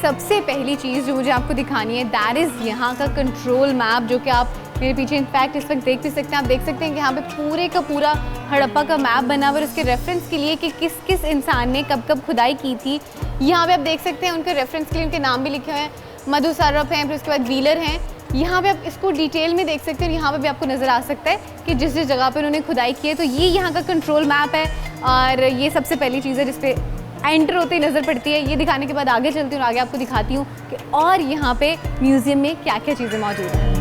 सबसे पहली चीज़ जो मुझे आपको दिखानी है दैट इज़ यहाँ का कंट्रोल मैप, जो कि आप मेरे पीछे इनफैक्ट इस वक्त देख भी सकते हैं। आप देख सकते हैं कि यहाँ पे पूरे का पूरा हड़प्पा का मैप बना हुआ है उसके रेफरेंस के लिए कि किस किस इंसान ने कब कब खुदाई की थी। यहाँ पे आप देख सकते हैं उनके रेफरेंस के लिए उनके नाम भी लिखे हुए हैं, मधु सारप हैं, फिर उसके बाद व्हीलर हैं। यहाँ पे आप इसको डिटेल में देख सकते हैं और यहाँ पे भी आपको नज़र आ सकता है कि जिस जिस जगह पे उन्होंने खुदाई की है। तो ये यहाँ का कंट्रोल मैप है और ये सबसे पहली चीज़ है जिस पे एंटर होते ही नज़र पड़ती है। ये दिखाने के बाद आगे चलती हूँ और आगे आपको दिखाती हूँ कि और यहाँ पे म्यूज़ियम में क्या क्या चीज़ें मौजूद हैं।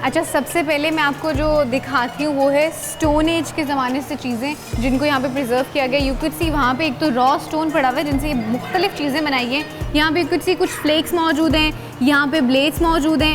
अच्छा, सबसे पहले मैं आपको जो दिखाती हूँ वो है स्टोन एज के ज़माने से चीज़ें जिनको यहाँ पे प्रिजर्व किया गया। यू कुड सी वहाँ पे एक तो रॉ स्टोन पड़ा हुआ है जिनसे मुख्तलिफ चीज़ें बनाई हैं। यहाँ पे कुछ कुछ फ्लेक्स मौजूद हैं, यहाँ पे ब्लेड्स मौजूद हैं,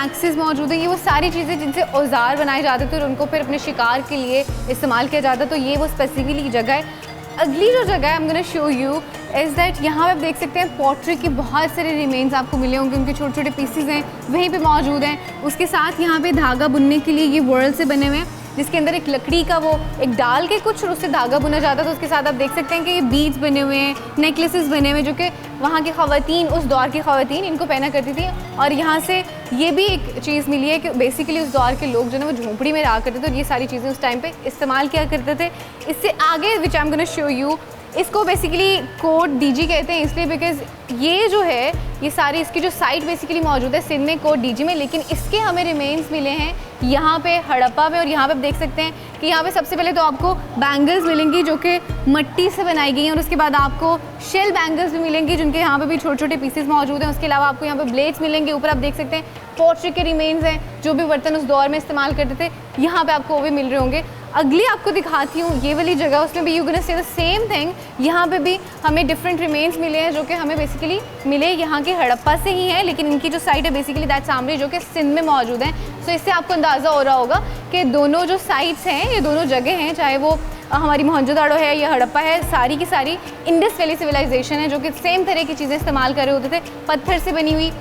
एक्सेस मौजूद हैं। ये वो सारी चीज़ें जिनसे औजार बनाए जाते थे और उनको फिर अपने शिकार के लिए इस्तेमाल किया जाता। तो ये वो स्पेसिफिकली जगह है। अगली जो जगह है आई am gonna show you is that यहाँ पे आप देख सकते हैं पॉटरी के बहुत सारे रिमेन्स आपको मिले होंगे, उनके छोटे छोटे पीसेस हैं वहीं पे मौजूद हैं। उसके साथ यहाँ पे धागा बुनने के लिए ये वर्ल से बने हुए हैं जिसके अंदर एक लकड़ी का वो एक डाल के कुछ उससे धागा बुना जाता था। उसके साथ आप देख सकते हैं कि ये बीड्स बने हुए हैं, नेकलेसेस बने हुए हैं जो कि वहाँ की ख़वातीन, उस दौर की ख़वातीन इनको पहना करती थी। और यहाँ से ये भी एक चीज़ मिली है कि बेसिकली उस दौर के लोग जो है वो झोंपड़ी में रहा करते थे और ये सारी चीज़ें उस टाइम पे इस्तेमाल किया करते थे। इससे आगे which I am gonna show you, इसको बेसिकली कोट डीजी कहते हैं इसलिए बिकॉज ये जो है ये सारी इसकी जो साइट बेसिकली मौजूद है सिंध में कोट डीजी में, लेकिन इसके हमें रिमेन्स मिले हैं यहाँ पे हड़प्पा में। और यहाँ पे आप देख सकते हैं कि यहाँ पे सबसे पहले तो आपको बैंगल्स मिलेंगी जो कि मट्टी से बनाई गई हैं और उसके बाद आपको शेल बैंगल्स भी मिलेंगी जिनके यहाँ पे भी छोटे छोटे पीसेस मौजूद हैं। उसके अलावा आपको यहाँ पे ब्लेड्स मिलेंगे। ऊपर आप देख सकते हैं पोट्री के रिमेन्स हैं, जो भी बर्तन उस दौर में इस्तेमाल करते थे यहाँ पे आपको वो भी मिल रहे होंगे। अगली आपको दिखाती हूँ ये वाली जगह, उसमें भी you gonna say the same thing. यहाँ पे भी हमें डिफरेंट रिमेन्स मिले हैं जो कि हमें बेसिकली मिले यहाँ के हड़प्पा से ही हैं, लेकिन इनकी जो साइट है बेसिकली दैट सामरी जो कि सिंध में मौजूद हैं। सो इससे आपको अंदाज़ा हो रहा होगा कि दोनों जो साइट्स हैं, ये दोनों जगह हैं, चाहे वो हमारी मोहनजोदाड़ो है या हड़प्पा है, सारी की सारी इंडस वैली सिविलाइजेशन है जो कि सेम तरह की चीज़ें इस्तेमाल कर रहे होते थे। पत्थर से बनी हुई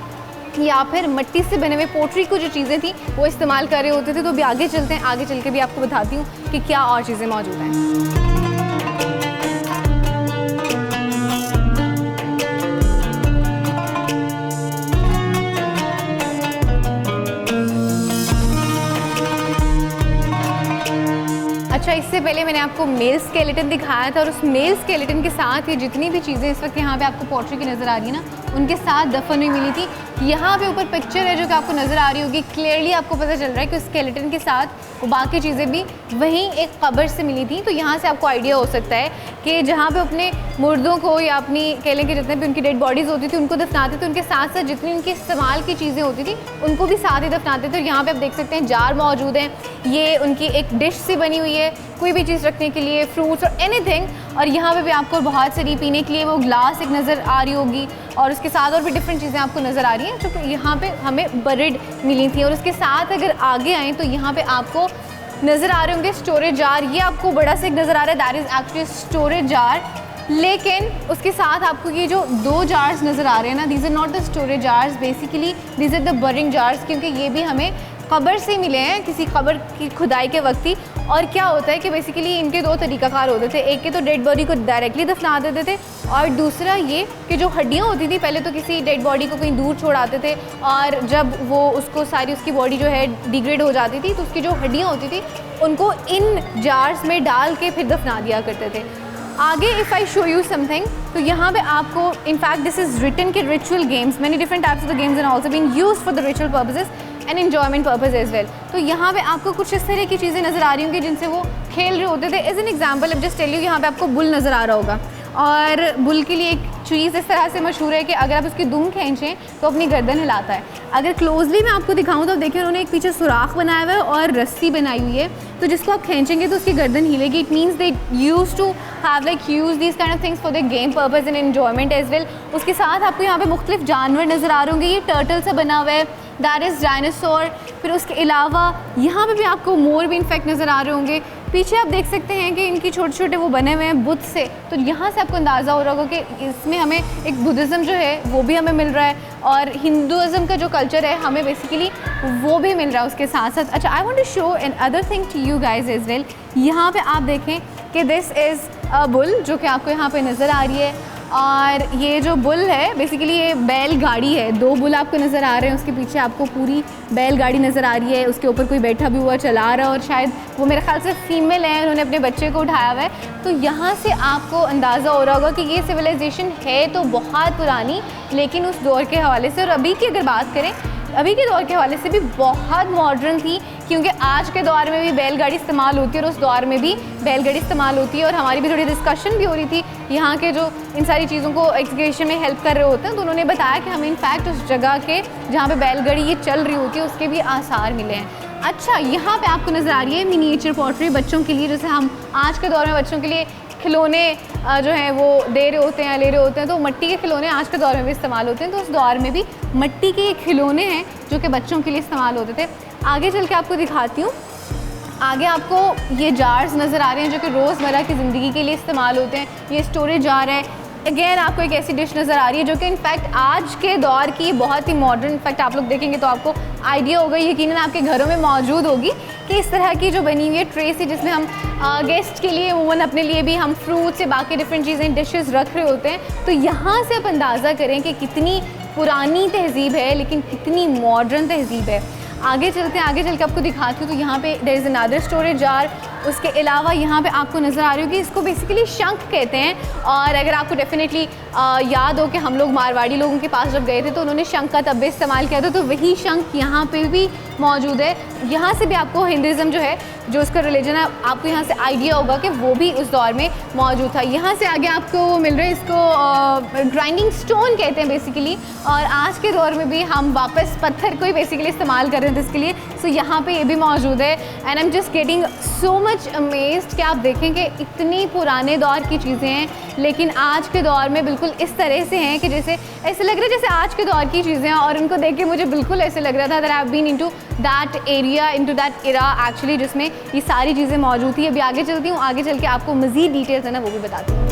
या फिर मिट्टी से बने हुए पोट्री को जो चीज़ें थी वो इस्तेमाल कर रहे होते थे। तो अभी आगे चलते हैं, आगे चल के भी आपको बताती हूँ कि क्या और चीज़ें मौजूद हैं। अच्छा, इससे पहले मैंने आपको मेल स्केलेटन दिखाया था और उस मेल स्केलेटन के साथ ये जितनी भी चीज़ें इस वक्त यहाँ पे आपको पोट्री की नज़र आ रही है ना, उनके साथ दफन हुई मिली थी। यहाँ पे ऊपर पिक्चर है जो कि आपको नज़र आ रही होगी, क्लियरली आपको पता चल रहा है कि उस स्केलेटन के साथ वो बाकी चीज़ें भी वहीं एक कब्र से मिली थी। तो यहाँ से आपको आइडिया हो सकता है कि जहाँ पे अपने मुर्दों को या अपनी कह लें कि जितने भी उनकी डेड बॉडीज़ होती थी उनको दफनाते थे, उनके साथ साथ जितनी उनकी इस्तेमाल की चीज़ें होती थी उनको भी साथ ही दफनाते थे। और यहाँ पर आप देख सकते हैं जार मौजूद हैं, ये उनकी एक डिश सी बनी हुई है कोई भी चीज़ रखने के लिए, फ्रूट्स और एनीथिंग। और यहाँ पे भी आपको बहुत सारी पीने के लिए वो ग्लास एक नज़र आ रही होगी और उसके साथ और भी डिफरेंट चीज़ें आपको नज़र आ रही हैं जो कि यहाँ पे हमें बरिड मिली थी। और उसके साथ अगर आगे आएँ तो यहाँ पे आपको नज़र आ रहे होंगे स्टोरेज जार। ये आपको बड़ा सा एक नज़र आ रहा है, that is actually storage jar. लेकिन उसके साथ आपको ये जो दो जार्स नज़र आ रहे हैं ना, these are not the storage jars, basically these are the burying jars, क्योंकि ये भी हमें कब्र से मिले हैं, किसी कब्र की खुदाई के वक्त ही। और क्या होता है कि बेसिकली इनके दो तरीक़ाकार होते थे, एक के तो डेड बॉडी को डायरेक्टली दफना देते थे और दूसरा ये कि जो हड्डियाँ होती थी पहले तो किसी डेड बॉडी को कहीं दूर छोड़ाते थे और जब वो उसको सारी उसकी बॉडी जो है डिग्रेड हो जाती थी तो उसकी जो हड्डियाँ होती थी उनको इन जार्स में डाल के फिर दफना दिया करते थे। आगे if I show you something, तो यहाँ पे आपको इनफैक्ट दिस इज़ रिटन के ritual games, many different types of the games and also been used for the ritual purposes and enjoyment purpose as well. तो यहाँ पे आपको कुछ इस तरह की चीज़ें नज़र आ रही होंगी जिनसे वो खेल रहे होते थे। एज एन एग्जाम्पल अब जस्ट टेल यू, यहाँ पे आपको बुल नज़र आ रहा होगा और बुल के लिए एक चीज़ इस तरह से मशहूर है कि अगर आप उसकी दुम खींचें तो अपनी गर्दन हिलाता है। अगर क्लोजली मैं आपको दिखाऊं तो देखिए उन्होंने एक पीछे सुराख बनाया हुआ है और रस्सी बनाई हुई है, तो जिसको आप खींचेंगे तो उसकी गर्दन हिलेगी। It means they use to have like use this kind of things for the game purpose and enjoyment as well. उसके साथ आपको यहाँ पे मुख्तलिफ जानवर नज़र आ रहे होंगे, ये टर्टल से बना हुआ है, दैट इज़ डायनासोर। फिर उसके अलावा यहाँ पे भी आपको मोर भी इनफैक्ट नज़र आ रहे होंगे। पीछे आप देख सकते हैं कि इनकी छोटे छोटे वो बने हुए हैं बुद्ध से, तो यहाँ से आपको अंदाज़ा हो रहा होगा कि इसमें हमें एक बुद्धिज़्म जो है वो भी हमें मिल रहा है और हिंदुज़म का जो कल्चर है हमें बेसिकली वो भी मिल रहा है उसके साथ साथ। अच्छा, I want to show an other thing to you guys as well. यहाँ पे आप देखें कि दिस इज़ अ बुल, जो कि आपको यहाँ पे नज़र आ रही है। और ये जो बुल है बेसिकली ये बैलगाड़ी है। 2 बुल आपको नज़र आ रहे हैं, उसके पीछे आपको पूरी बैलगाड़ी नज़र आ रही है, उसके ऊपर कोई बैठा भी हुआ चला रहा है और शायद वो मेरे ख्याल से फीमेल है, उन्होंने अपने बच्चे को उठाया हुआ है। तो यहाँ से आपको अंदाज़ा हो रहा होगा कि ये सिविलाइजेशन है तो बहुत पुरानी, लेकिन उस दौर के हवाले से और अभी की अगर बात करें, अभी के दौर के हवाले से भी बहुत मॉडर्न थी, क्योंकि आज के दौर में भी बैलगाड़ी इस्तेमाल होती है और उस दौर में भी बैलगाड़ी इस्तेमाल होती है। और हमारी भी थोड़ी डिस्कशन भी हो रही थी यहाँ के जो इन सारी चीज़ों को एग्जीक्यूशन में हेल्प कर रहे होते हैं, तो उन्होंने बताया कि हमें इनफैक्ट उस जगह के जहाँ पे बैलगाड़ी ये चल रही होती है उसके भी आसार मिले हैं। अच्छा, यहाँ पे आपको नज़र आ रही है मिनिएचर पॉटरी बच्चों के लिए, जैसे हम आज के दौर में बच्चों के लिए खिलौने जो हैं वो दे रहे होते हैं, ले रहे होते हैं, तो मिट्टी के खिलौने आज के दौर में भी इस्तेमाल होते हैं। तो उस दौर में भी मिट्टी के खिलौने हैं जो कि बच्चों के लिए इस्तेमाल होते थे। आगे चल के आपको दिखाती हूँ। आगे आपको ये जार्स नज़र आ रहे हैं जो कि रोज़मर्रा की ज़िंदगी के लिए इस्तेमाल होते हैं। ये स्टोरेज जार है। अगेन आपको एक ऐसी डिश नज़र आ रही है जो कि इनफैक्ट आज के दौर की बहुत ही मॉडर्न, इनफैक्ट आप लोग देखेंगे तो आपको आइडिया होगा, यकीनन आपके घरों में मौजूद होगी कि इस तरह की जो बनी हुई है ट्रे सी, जिसमें हम गेस्ट के लिए ओवन अपने लिए भी हम फ्रूट्स या बाकी डिफरेंट चीज़ें डिशेस रख रहे होते हैं। तो यहाँ से आप अंदाज़ा करें कि कितनी पुरानी तहज़ीब है लेकिन कितनी मॉडर्न तहज़ीब है। आगे चलते हैं, आगे चल के आपको दिखाती हूँ। तो यहाँ पे there is another storage jar. उसके अलावा यहाँ पे आपको नज़र आ रही होगी, इसको बेसिकली शंख कहते हैं। और अगर आपको डेफिनेटली याद हो कि हम लोग मारवाड़ी लोगों के पास जब गए थे तो उन्होंने शंख का तब भी इस्तेमाल किया था, तो वही शंख यहाँ पे भी मौजूद है। यहाँ से भी आपको हिंदुज़म जो है, जो उसका रिलीजन है, आपको यहाँ से आइडिया होगा कि वो भी उस दौर में मौजूद था। यहाँ से आगे आपको मिल रहा है, इसको ग्राइंडिंग स्टोन कहते हैं बेसिकली। और आज के दौर में भी हम वापस पत्थर को ही बेसिकली इस्तेमाल कर रहे थे इसके लिए। सो यहाँ पे ये भी मौजूद है। And I am just getting so much amazed कि आप देखें कि इतनी पुराने दौर की चीज़ें हैं लेकिन आज के दौर में बिल्कुल इस तरह से हैं कि जैसे ऐसे लग रहा है जैसे आज के दौर की चीज़ें हैं। और उनको देख के मुझे बिल्कुल ऐसे लग रहा था that I have been into that area, into that era actually, जिसमें ये सारी चीज़ें मौजूद थी। अभी आगे चलती हूँ, आगे चल के आपको मज़ीद डिटेल्स है ना वो भी बताती हूँ।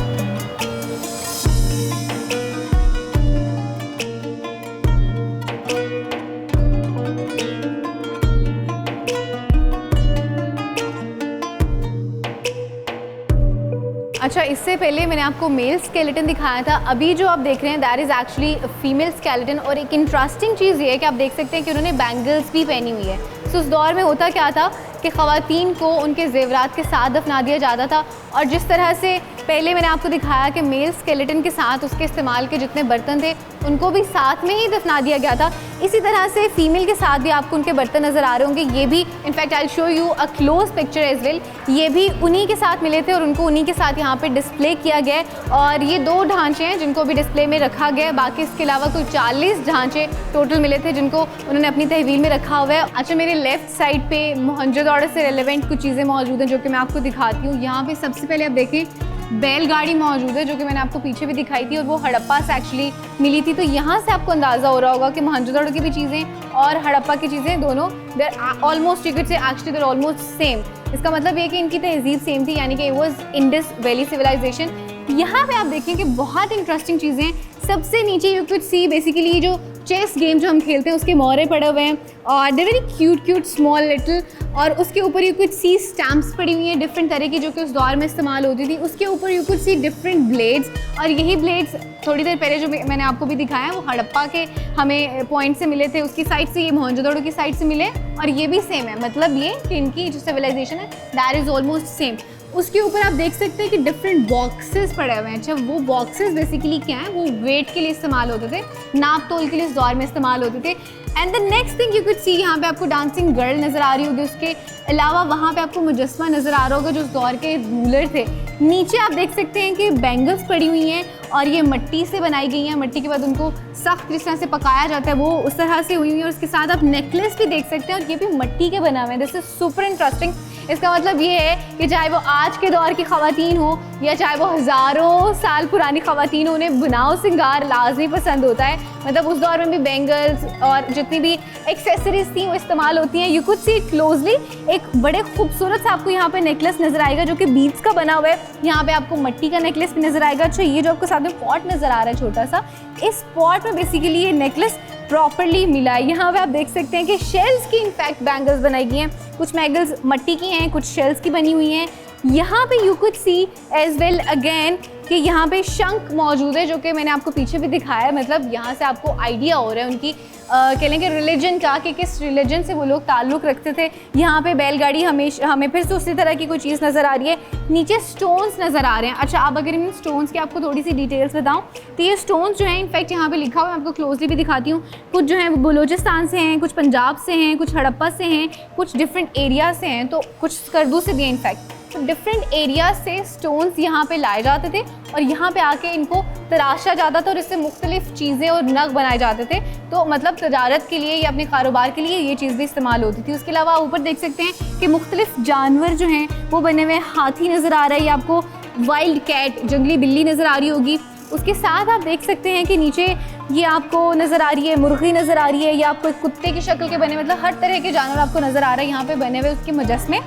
अच्छा, इससे पहले मैंने आपको मेल स्केलेटन दिखाया था। अभी जो आप देख रहे हैं that is actually female skeleton. और एक इंटरेस्टिंग चीज़ ये है कि आप देख सकते हैं कि उन्होंने बैंगल्स भी पहनी हुई है। सो उस दौर में होता क्या था कि ख़वातीन को उनके ज़ेवरात के साथ दफना दिया जाता था। और जिस तरह से पहले मैंने आपको दिखाया कि मेल स्केलेटन के साथ उसके इस्तेमाल के जितने बर्तन थे उनको भी साथ में ही दफना दिया गया था, इसी तरह से फ़ीमेल के साथ भी आपको उनके बर्तन नज़र आ रहे होंगे। ये भी in fact I will show you a close picture as well. ये भी उन्हीं के साथ मिले थे और उनको उन्हीं के साथ यहाँ पे डिस्प्ले किया गया है। और ये 2 ढांचे हैं जिनको भी डिस्प्ले में रखा गया है। बाकी इसके अलावा कोई 40 ढांचे टोटल मिले थे जिनको उन्होंने अपनी तहवील में रखा हुआ है। अच्छा, मेरे लेफ्ट साइड पे मोहनजोदड़ो से रिलेवेंट कुछ चीज़ें मौजूद हैं जो कि मैं आपको दिखाती हूँ। यहाँ पे सबसे पहले आप देखें बैलगाड़ी मौजूद है जो कि मैंने आपको पीछे भी दिखाई थी और वो हड़प्पा से एक्चुअली मिली थी। तो यहाँ से आपको अंदाज़ा हो रहा होगा कि मोहनजोदड़ो की भी चीज़ें और हड़प्पा की चीज़ें दोनों there almost, you could say actually there almost same. इसका मतलब ये कि इनकी तहजीब सेम थी, यानी कि it was Indus valley civilization. यहाँ पे आप देखें कि बहुत इंटरेस्टिंग चीज़ें। सबसे नीचे यू कुड सी बेसिकली जो चेस गेम जो हम खेलते हैं उसके मोहरे पड़े हुए हैं और they very cute cute small little. और उसके ऊपर यू कुड सी स्टैम्प्स पड़ी हुई हैं डिफरेंट तरह की जो कि उस दौर में इस्तेमाल होती थी। उसके ऊपर you could C different blades. और यही ब्लेड्स थोड़ी देर पहले जो मैंने आपको भी दिखाया वो हड़प्पा के हमें पॉइंट से मिले थे, उसकी साइड से, ये मोहनजोदड़ो की साइड से मिले और ये भी सेम है। मतलब ये कि इनकी जो सिविलाइजेशन है दैट इज़ ऑलमोस्ट सेम। उसके ऊपर आप देख सकते हैं कि डिफरेंट बॉक्सेस पड़े हुए हैं। अच्छा, वो बॉक्सेस बेसिकली क्या है, वो वेट के लिए इस्तेमाल होते थे, नाप तोल के लिए इस दौर में इस्तेमाल होते थे। And the next thing you could सी, यहाँ पे आपको डांसिंग गर्ल नज़र आ रही होगी। उसके अलावा वहाँ पे आपको मुजस्मा नज़र आ रहा होगा जो उस दौर के रूलर थे। नीचे आप देख सकते हैं कि बैंगल्स पड़ी हुई हैं और ये मिट्टी से बनाई गई हैं। मिट्टी के बाद उनको सख्त जिस तरह से पकाया जाता है वो उस तरह से हुई हुई है। और उसके साथ आप नेकलेस भी देख सकते हैं और ये भी मिट्टी के बना हुए हैं। This is super interesting. इसका मतलब ये है कि चाहे वो आज के दौर की ख़वातीन हो या चाहे वो हज़ारों साल पुरानी ख़वातीन हो, उन्हें बुनाव सिंगार लाजमी पसंद होता है। मतलब उस दौर में भी बैंगल्स और जितनी भी एक्सेसरीज थी वो इस्तेमाल होती हैं। यू कुड सी क्लोजली एक बड़े खूबसूरत सा आपको यहाँ पे नेकलेस नज़र आएगा जो कि बीड्स का बना हुआ है। यहाँ पे आपको मिट्टी का नेकलेस भी नज़र आएगा। अच्छा, ये जो आपको साथ में पॉट नज़र आ रहा है छोटा सा, इस पॉट में बेसिकली ये नेकलेस प्रॉपरली मिला है। यहाँ पे आप देख सकते हैं कि शेल्स की इनफैक्ट बैंगल्स बनाई गई हैं, कुछ बैंगल्स मट्टी की हैं, कुछ शेल्स की बनी हुई हैं। यहाँ पे you could see as well again कि यहाँ पे शंख मौजूद है, जो कि मैंने आपको पीछे भी दिखाया है। मतलब यहाँ से आपको आइडिया हो रहा है उनकी कह लेंगे रिलीजन का, कि किस रिलीजन से वो लोग ताल्लुक़ रखते थे। यहाँ पे बैलगाड़ी हमें फिर से उसी तरह की कोई चीज़ नज़र आ रही है। नीचे स्टोन्स नज़र आ रहे हैं। अच्छा, अब अगर इन स्टोन्स की आपको थोड़ी सी डिटेल्स बताऊँ तो ये स्टोन्स जो हैं इनफैक्ट यहाँ पे लिखा हुआ है, मैं आपको क्लोजली भी दिखाती हूँ। कुछ जो है बलूचिस्तान से हैं, कुछ पंजाब से हैं, कुछ हड़प्पा से हैं, कुछ डिफरेंट एरिया से हैं, तो कुछ स्कर्दू से भी हैं इनफैक्ट। तो डिफरेंट एरिया से स्टोन्स यहाँ पे लाए जाते थे और यहाँ पे आके इनको तराशा जाता था और इससे मुख्तलिफ चीज़ें और नग बनाए जाते थे। तो मतलब तजारत के लिए या अपने कारोबार के लिए ये चीज़ भी इस्तेमाल होती थी। उसके अलावा ऊपर देख सकते हैं कि मुख्तलिफ जानवर जो हैं वो बने हुए, हाथी नज़र आ रहा है, या आपको वाइल्ड कैट जंगली बिल्ली नज़र आ रही होगी। उसके साथ आप देख सकते हैं कि नीचे ये आपको नज़र आ रही है मुर्गी नज़र आ रही है, या आपको कुत्ते की शक्ल के बने, मतलब हर तरह के जानवर आपको नज़र आ रहा है यहाँ पे बने हुए उसके मुजस्मे।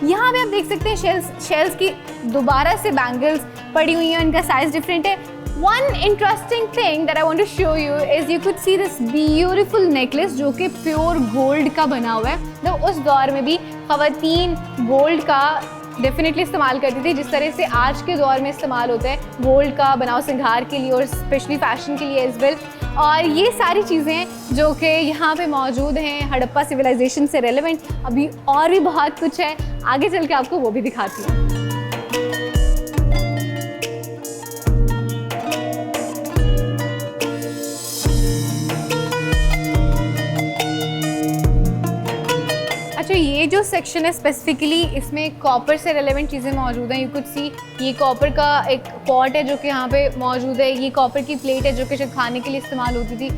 यहाँ पे आप देख सकते हैं शेल्स की दोबारा से बैंगल्स पड़ी हुई हैं, इनका साइज डिफरेंट है। One interesting thing that I want to show you is you could see this beautiful necklace जो कि प्योर गोल्ड का बना हुआ है। तो उस दौर में भी ख़वातीन गोल्ड का डेफिनेटली इस्तेमाल करती थी, जिस तरह से आज के दौर में इस्तेमाल होता है गोल्ड का बनाओ श्रृंगार के लिए और स्पेशली फैशन के लिए एज वेल। और ये सारी चीज़ें जो कि यहाँ पे मौजूद हैं हड़प्पा सिविलाइजेशन से रेलेवेंट, अभी और भी बहुत कुछ है, आगे चल के आपको वो भी दिखाती हूँ। अच्छा, ये जो सेक्शन है स्पेसिफिकली इसमें कॉपर से रेलेवेंट चीज़ें मौजूद हैं। यू कुड सी ये कॉपर का एक पॉट है जो कि यहाँ पे मौजूद है, ये कॉपर की प्लेट है जो कि शायद खाने के लिए इस्तेमाल होती थी।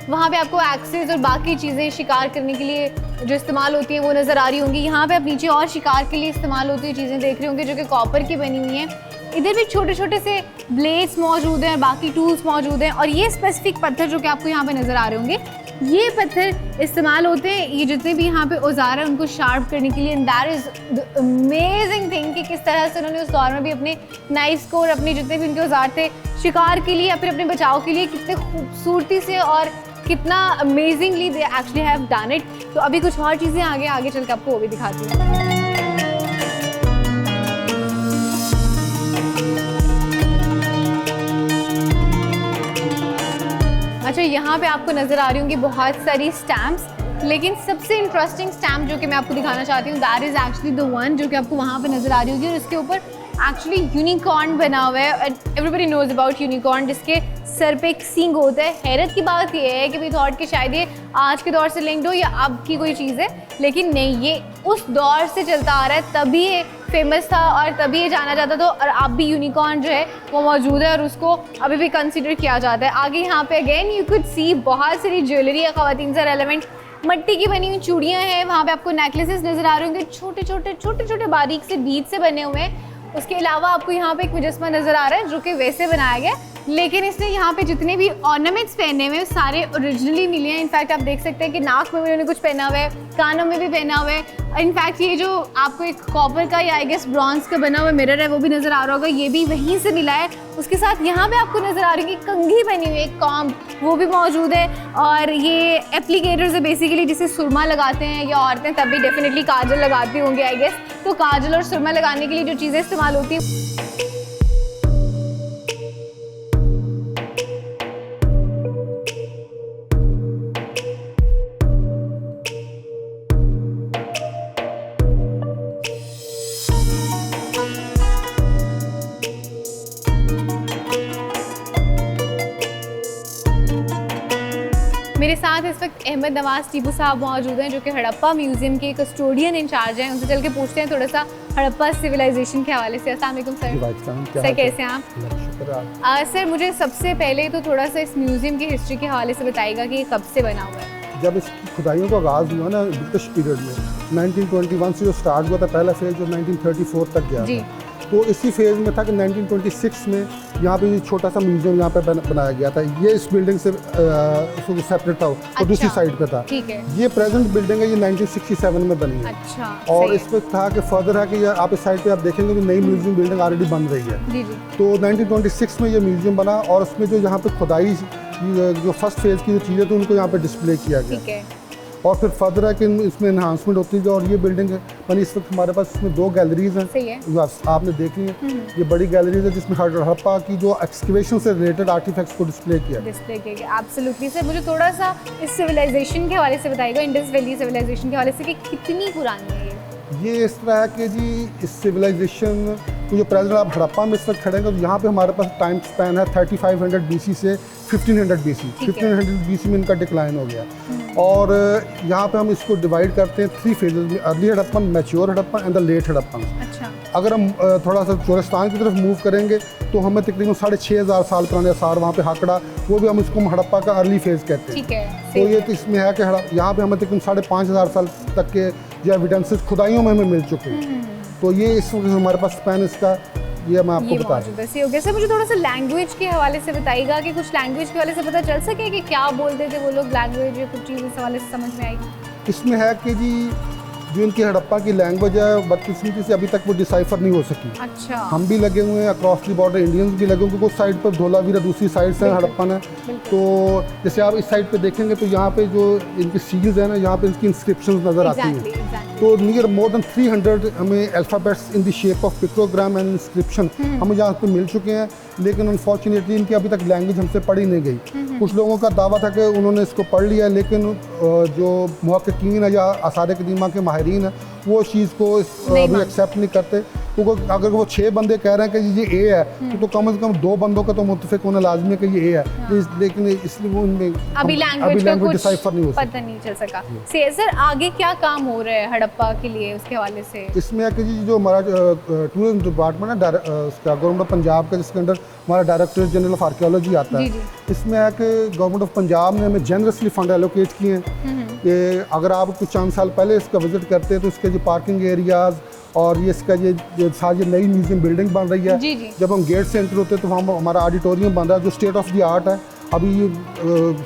वहाँ पे आपको एक्सेस और बाकी चीज़ें शिकार करने के लिए जो इस्तेमाल होती हैं वो नज़र आ रही होंगी। यहाँ पे आप नीचे और शिकार के लिए इस्तेमाल होती हुई चीज़ें देख रहे होंगे जो कि कॉपर की बनी हुई हैं। इधर भी छोटे छोटे से ब्लेड्स मौजूद हैं, बाकी टूल्स मौजूद हैं। और ये स्पेसिफिक पत्थर जो कि आपको यहाँ पे नज़र आ रहे होंगे, ये पत्थर इस्तेमाल होते हैं ये जितने भी यहाँ पे औजार हैं उनको शार्प करने के लिए। And that is the amazing thing कि किस तरह से उन्होंने उस दौर में भी अपने नाइफ्स को और अपने जितने भी उनके औजार थे शिकार के लिए या फिर अपने बचाव के लिए कितने खूबसूरती से और कितना amazingly they actually have done it. तो अभी कुछ और चीज़ें आगे चल के आपको वो भी दिखाती हूँ। अच्छा, यहाँ पे आपको नज़र आ रही होंगी बहुत सारी स्टैम्प्स, लेकिन सबसे इंटरेस्टिंग स्टैम्प जो कि मैं आपको दिखाना चाहती हूँ that is actually the one जो कि आपको वहाँ पे नज़र आ रही होगी और इसके ऊपर एक्चुअली यूनिकॉर्न बना हुआ है। एवरीबडी नोज अबाउट यूनिकॉर्न, जिसके सर पे एक सींग होता है। हैरत की बात यह है कि वी थॉट कि शायद ये आज के दौर से लिंक्ड हो या अब की कोई चीज़ है, लेकिन नहीं, ये उस दौर से चलता आ रहा है, तभी ये फेमस था और तभी ये जाना जाता था। और अब भी यूनिकॉर्न जो है वो मौजूद है और उसको अभी भी कंसिडर किया जाता है। आगे यहाँ पे अगेन यू कुड सी बहुत सारी ज्वेलरी है ख़वातीन से रेलेवेंट, मट्टी की बनी हुई चूड़ियाँ हैं, वहाँ पे आपको नेकलेसेस नज़र आ रहे होंगे छोटे छोटे बारीक से बीज से बने हुए हैं। उसके अलावा आपको यहाँ पे एक मुजस्मा नज़र आ रहा है जो कि वैसे बनाया गया, लेकिन इसने यहाँ पे जितने भी ऑर्नामेंट्स पहने हुए सारे ओरिजिनली मिले हैं। इनफैक्ट आप देख सकते हैं कि नाक में भी उन्होंने कुछ पहना हुआ है, कानों में भी पहना हुआ है। इनफैक्ट ये जो आपको एक कॉपर का या आई गेस ब्रॉन्ज का बना हुआ मिरर है वो भी नज़र आ रहा होगा, ये भी वहीं से मिला है। उसके साथ यहाँ पे आपको नज़र आ रही है कि कंघी बनी हुई है, कॉम्ब, वो भी मौजूद है। और ये एप्लीकेटर्स है बेसिकली जिसे सुरमा लगाते हैं या औरतें तब भी डेफिनेटली काजल लगाती होंगी आई गेस, तो काजल और सुरमा लगाने के लिए जो चीज़ें इस्तेमाल होती हैं। मेरे साथ इस वक्त अहमद नवाज टीपू साहब मौजूद हैं जो कि हड़प्पा म्यूज़ियम के कस्टोडियन इंचार्ज हैं। उनसे चल के पूछते हैं थोड़ा सा हड़प्पा सिविलाइजेशन के हवाले से। अस्सलाम वालेकुम सर। सर कैसे हैं आप? सर मुझे सबसे पहले तो थोड़ा सा इस म्यूज़ियम की हिस्ट्री के हवाले से बताइएगा कि ये कब से बना हुआ है? जब इसकी खुदाइयों का आगाज़ हुआ ना ब्रिटिश पीरियड में 1921 से जो स्टार्ट हुआ था, पहला फेज़ जो 1934 तक गया था, तो इसी फेज़ में था कि 1926 में यहाँ पे छोटा सा म्यूजियम यहाँ पे बनाया गया था। ये इस बिल्डिंग से सेपरेट था और दूसरी साइड पे था। ठीक है। ये प्रेजेंट बिल्डिंग है, ये 1967 में बनी है। अच्छा, और इसमें था कि फर्दर है कि आप इस साइड पे आप देखेंगे कि नई म्यूजियम बिल्डिंग ऑलरेडी बन रही है। जी जी। तो 1926 में ये म्यूजियम बना और उसमें जो यहाँ पे खुदाई जो फर्स्ट फेज़ की जो चीज़ें थी उनको यहाँ पे डिस्प्ले किया ठीक गया। है। और फिर फर्दर है कि इसमें इन्हांसमेंट होती है। और ये बिल्डिंग बनी इस वक्त हमारे पास इसमें 2 गैलरीज हैं सही है। जो आपने देख ली है। ये बड़ी गैलरीज है जिसमें हड़प्पा की जो एक्सकेवेशन से रिलेटेड आर्टिफैक्ट्स को डिस्प्ले किया है। डिस्प्ले किया गया। एब्सोल्युटली सर, मुझे थोड़ा सा इस सिविलाइजेशन के हवाले से बताइएगा, इंडस वैली सिविलाइजेशन के हवाले से कि कितनी पुरानी है ये इस तरह है कि जी इस सिविलाइजेशन को जो प्रेजेंट आप हड़प्पा में इस वक्त खड़े हैं तो यहाँ पे हमारे पास टाइम स्पैन है 3500 BC से 1500 BC। 1500 BC में इनका डिक्लाइन हो गया। और यहाँ पे हम इसको डिवाइड करते हैं 3 फेजेस में, early Harappan, mature Harappan and the late Harappan. अच्छा। अगर हम थोड़ा सा चोरिस्तान की तरफ मूव करेंगे तो हमें तकरीबन 6500 साल पुराने आसार वहाँ पे हाकड़ा, वो भी हम इसको हड़प्पा का अर्ली फेज़ कहते हैं। ठीक है। तो ये तो इसमें है कि यहाँ पे हमें तकरीबन 5500 साल तक के जो एविडेंसेस खुदाइयों में हमें मिल चुके हैं। तो ये इस वक्त हमारे पास स्पैन इसका ये मैं आपको बता दूँ। सही हो गया सर। मुझे थोड़ा सा लैंग्वेज के हवाले से बताइएगा कि कुछ लैंग्वेज के हवाले से पता चल सके कि क्या बोलते थे वो लोग, लैंग्वेज या कुछ चीज़ इस हवाले से समझ में आएगी? इसमें है कि जी जो इनकी हड़प्पा की लैंग्वेज है बदकिस्मती से अभी तक वो डिसाइफर नहीं हो सकी। अच्छा। हम भी लगे हुए हैं अक्रॉस द बॉर्डर, इंडियंस भी लगे हुए, कुछ साइड पर धोलावीरा, दूसरी साइड से हड़प्पन है। तो जैसे आप इस साइड पे देखेंगे तो यहाँ पे जो इनकी सील्स है ना, यहाँ पे इनकी इंस्क्रिप्शंस नज़र आती हैं। तो नियर मोर देन 300 हमें alphabets in the shape of pictogram and inscription हमें यहाँ पे मिल चुके हैं। लेकिन अनफॉर्चुनेटली इनकी अभी तक लैंग्वेज हमसे पढ़ी नहीं गई। कुछ लोगों का दावा था कि उन्होंने इसको पढ़ लिया, लेकिन जो मुहक्किकीन है या आसार कदीमा के माहिरीन हैं वो चीज़ को अभी एक्सेप्ट नहीं करते। क्योंकि अगर वो 6 बंदे कह रहे हैं कि ये ए है तो कम से कम 2 बंदों का तो मुत्तफिक होना लाजमी है कि ये ए है। लेकिन इसलिए वो उनमें अभी लैंग्वेज का कुछ डिसाइफर नहीं हो सकता, पता नहीं चल सका। सर आगे क्या काम हो रहा है हड़प्पा के लिए, उसके हवाले से? इसमें है कि जी जो हमारा टूरिज्म डिपार्टमेंट है उसका गवर्नमेंट ऑफ पंजाब का, जिसके अंदर हमारा डायरेक्टर जनरल ऑफ आर्कियोलॉजी आता है। इसमें है कि गवर्नमेंट ऑफ पंजाब ने हमें जनरसली फंड एलोकेट किए हैं कि अगर आप कुछ चंद साल पहले इसका विजिट करते हैं तो इसके जो पार्किंग एरियाज़ और ये इसका ये सारी नई म्यूजियम बिल्डिंग बन रही है। जब हम गेट से एंटर होते हैं तो वहाँ हमारा ऑडिटोरियम बन रहा है जो स्टेट ऑफ द आर्ट है। अभी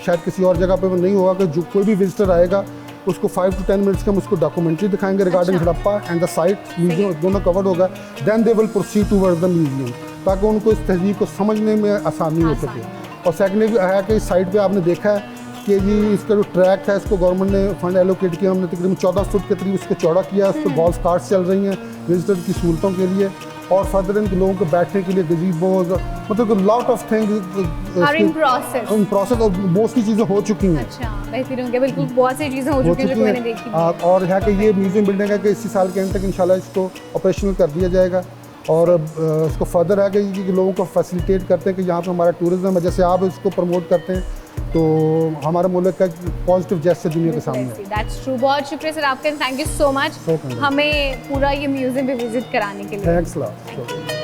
शायद किसी और जगह पे नहीं होगा कि जो कोई भी विजिटर आएगा उसको 5 to 10 मिनट्स के हम उसको डॉक्यूमेंट्री दिखाएंगे regarding Harappa and the site, museum दोनों कवर्ड होगा। Then they will proceed towards the museum ताकि उनको इस तहजीब को समझने में आसानी हो सके। और सेकेंडली है कि इस साइट पे आपने देखा है कि जी इसका जो ट्रैक है इसको गवर्नमेंट ने फंड एलोकेट किया। हमने तकरीबन 14 फुट के करीब इसको चौड़ा किया। उस पर गोल्फ कार्ट्स चल रही हैं विजिटर की सहूलतों के लिए और फर्दर इन लोगों को बैठने के लिए गजीबोज, मतलब lot of things in process और बहुत सी चीज़ें हो चुकी हैं। अच्छा, बेहतरीन हो गया। बिल्कुल बहुत सी चीज़ें हो चुकी हैं जो मैंने देखी। और है कि ये म्यूजियम बिल्डिंग है कि इसी साल के एंड तक इंशाल्लाह इसको ऑपरेशनल कर दिया जाएगा। और इसको फर्दर है कि लोगों को फैसिलिटेट करते हैं कि यहाँ पे हमारा टूरिज़्म है, जैसे आप इसको प्रमोट करते हैं तो हमारे मुल्क का पॉजिटिव जैसे दुनिया के सामने है। That's true. बहुत शुक्रिया सर आपका, थैंक यू सो मच हमें पूरा ये म्यूजियम भी विजिट कराने के लिए। Thanks lot.